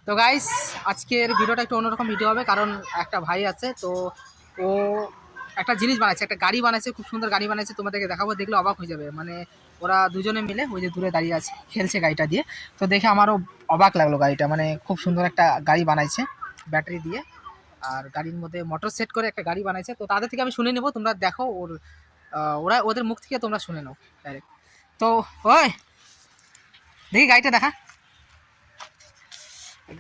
তো গাইস আজকের ভিডিওটা একটু অন্যরকম ভিডিও হবে, কারণ একটা ভাই আছে, তো ও একটা জিনিস বানাইছে, একটা গাড়ি বানাইছে, খুব সুন্দর গাড়ি বানাইছে। তোমাদেরকে দেখাবো, দেখলে অবাক হয়ে যাবে। মানে ওরা দুজনে মিলে ওই যে দূরে দাঁড়িয়ে আছে, খেলছে গাড়িটা দিয়ে। তো দেখে আমারও অবাক লাগলো গাড়িটা, মানে খুব সুন্দর একটা গাড়ি বানাইছে ব্যাটারি দিয়ে, আর গাড়ির মধ্যে মোটর সেট করে একটা গাড়ি বানাইছে। তো তাদের থেকে আমি শুনে নেবো, তোমরা দেখো ওরা ওদের মুখ থেকে তোমরা শুনে নাও ডাইরেক্ট। তো ওই দেখি গাড়িটা দেখা,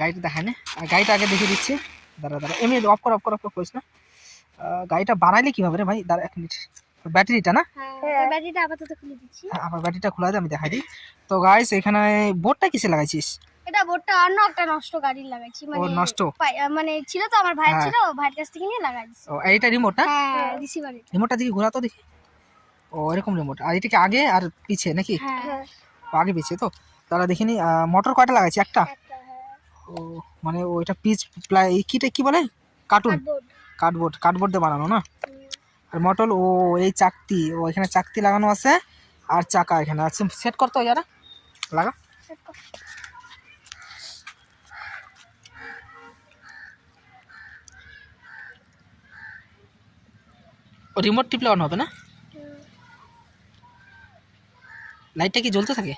গাড়িটা দেখায় না, গাড়িটা আগে দেখে দিচ্ছি। দাঁড়া দাঁড়া, এমনি অফ কর করিস না। গাড়িটা বানাইলে কিভাবে রে ভাই? দাঁড়া এক মিনিট, ব্যাটারিটা না, ব্যাটারিটা আপাতত খুলে দিচ্ছি। আবার ব্যাটারিটা খোলা দিয়ে আমি দেখাই দিই। তো গাইস এখানে বোর্ডটা কিসে লাগাইছিস? এটা বোর্ডটা অন্য একটা নষ্ট গাড়ির লাগাইছি, ও নষ্ট, মানে ছিল তো আমার ভাই ছিল, ভাইয়ের কাছ থেকে নিয়ে লাগাই দিছি। ও এইটা রিমোট না? হ্যাঁ রিসিভার। রিমোটটা দেখি ঘোরা তো দেখি। ও এরকম রিমোট, আর এটা কি আগে আর পিছে নাকি? হ্যাঁ আগে পিছে তো। তারা দেখিনি। মোটর কয়টা লাগাইছি? একটা। ও মানে ওইটা পিচ প্লাই কিটা কি বলে, কার্ডবোর্ড দিয়ে বানানো না? আর মোটর ও এই চাকতি, ও এখানে চাকতি লাগানো আছে, আর চাকা এখানে আছে। সেট করতে হয় যারা লাগা। ও রিমোট টিপলে অন হবে না? লাইটটা কি জ্বলতে থাকে?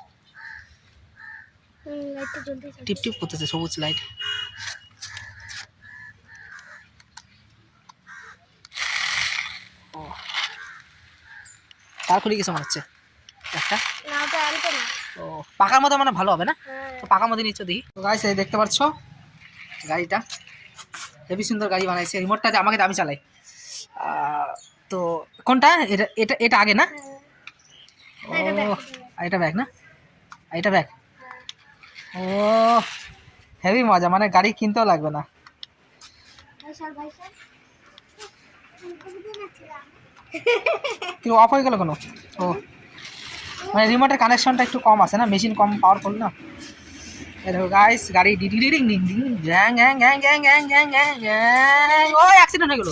লাইটটা জ্বলতে থাকে। টিপ টিপ করতেছে সবুজ লাইট। ও তার খুলে গেছে মনে হচ্ছে একটা। না ওটা আনতে না। ও পাকার মধ্যে মানে ভালো হবে না? হ্যাঁ তো পাকার মধ্যে নিচ্ছ দেখি। তো গাইস এই দেখতে পাচ্ছ গাড়িটা, হেবি সুন্দর গাড়ি বানাইছে। রিমোটটা আমাকে আমি চালাই। তো কোনটা? এটা এটা এটা আগে না? ও আর এটা ব্যাগ না? আর এটা ব্যাগ। ও হেভি মজা, মানে গাড়ি কিনতেও লাগবে না। ভাই স্যার কি অফ হয়ে গেল কেন? ও মানে রিমোটের কানেকশনটা একটু কম আছে না, মেশিন কম পাওয়ারফুল না। এই দেখো গাইস, গাড়ি ডিং ডিং ডিং ডিং ডিং গ্যাং গ্যাং গ্যাং গ্যাং গ্যাং গ্যাং গ্যাং গ্যাং। ও অ্যাক্সিডেন্ট হয়ে গেল।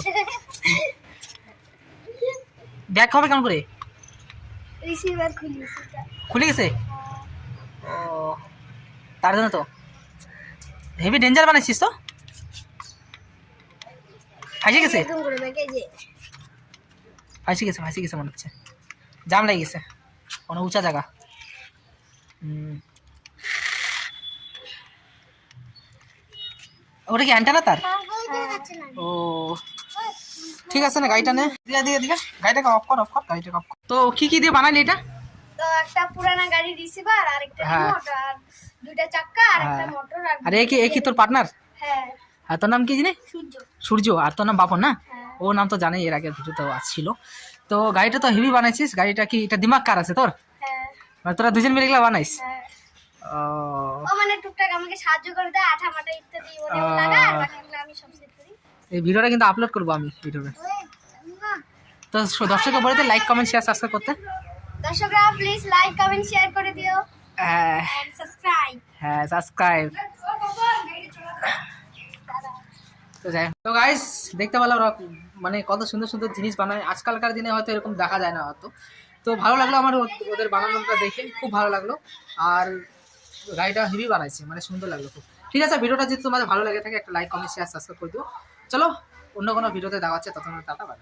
ব্যাক হবে কেমন করে? রিসিভার খুলে গেছে। ও তার জন্য তো হেভি ডেঞ্জার বানাইছিস তো। ফাঁসে গেছে, একদম করে ব্যাগে যে ফাঁসে গেছে মনে হচ্ছে, জাম লেগে গেছে কোনো উঁচা জায়গা। ওটা কি অ্যান্টেনা তার? ও ঠিক আছে না, গাড়িটা নে দিয়ে গাড়িটাকে অফ কর গাড়িটাকে অফ কর। তো কি দিয়ে বানালি এটা? তো একটা পুরানা গাড়ি রিসিভার, আর একটা রিমোট, আর দুইটা চাকা, আর একটা মোটর। আর এ কি তোর পার্টনার? হ্যাঁ আর তোর নাম কি জানি? সূর্য। আর তোর নাম বাপন না? হ্যাঁ। ও নাম তো জানি, এর আগের ভিডিওতেও আসছিল। তো গাড়িটা তো হেভি বানাইছিস। গাড়িটা কি এটা দিমাগ কার আছে তোর? হ্যাঁ মানে তোরা দুজন মিলে গেলা বানাইস? হ্যাঁ। ও ও মানে টুকটাক আমাকে সাহায্য করে দেয়, আঠা মাটা ইত্যাদি ওনে লাগা, আর বাকিগুলো আমি সব সেট করি। এই ভিডিওটা কিন্তু আপলোড করবো আমি ইউটিউবে। তো দর্শককে বলে দে লাইক কমেন্ট শেয়ার সাবস্ক্রাইব করতে। দর্শকরা প্লিজ লাইক কমেন্ট শেয়ার করে দিও, হ্যাঁ এন্ড সাবস্ক্রাইব। হ্যাঁ সাবস্ক্রাইব। তো যাই, তো গাইস দেখতে পেলাম ওরা মানে কত সুন্দর সুন্দর জিনিস বানায়। আজকালকার দিনে হয়তো এরকম দেখা যায় না হয়তো। তো ভালো লাগলো আমার ওদের বানানোটা দেখে, খুব ভালো লাগলো। আর গাড়িটা হেভি বানাইছে, মানে সুন্দর লাগলো খুব। ঠিক আছে, ভিডিওটা যদি তোমাদের ভালো লাগে থাকে একটা লাইক কমেন্ট শেয়ার সাবস্ক্রাইব করে দিও। চলো অন্য কোনো ভিডিওতে দেখা হচ্ছে, তখন টাটা বাই।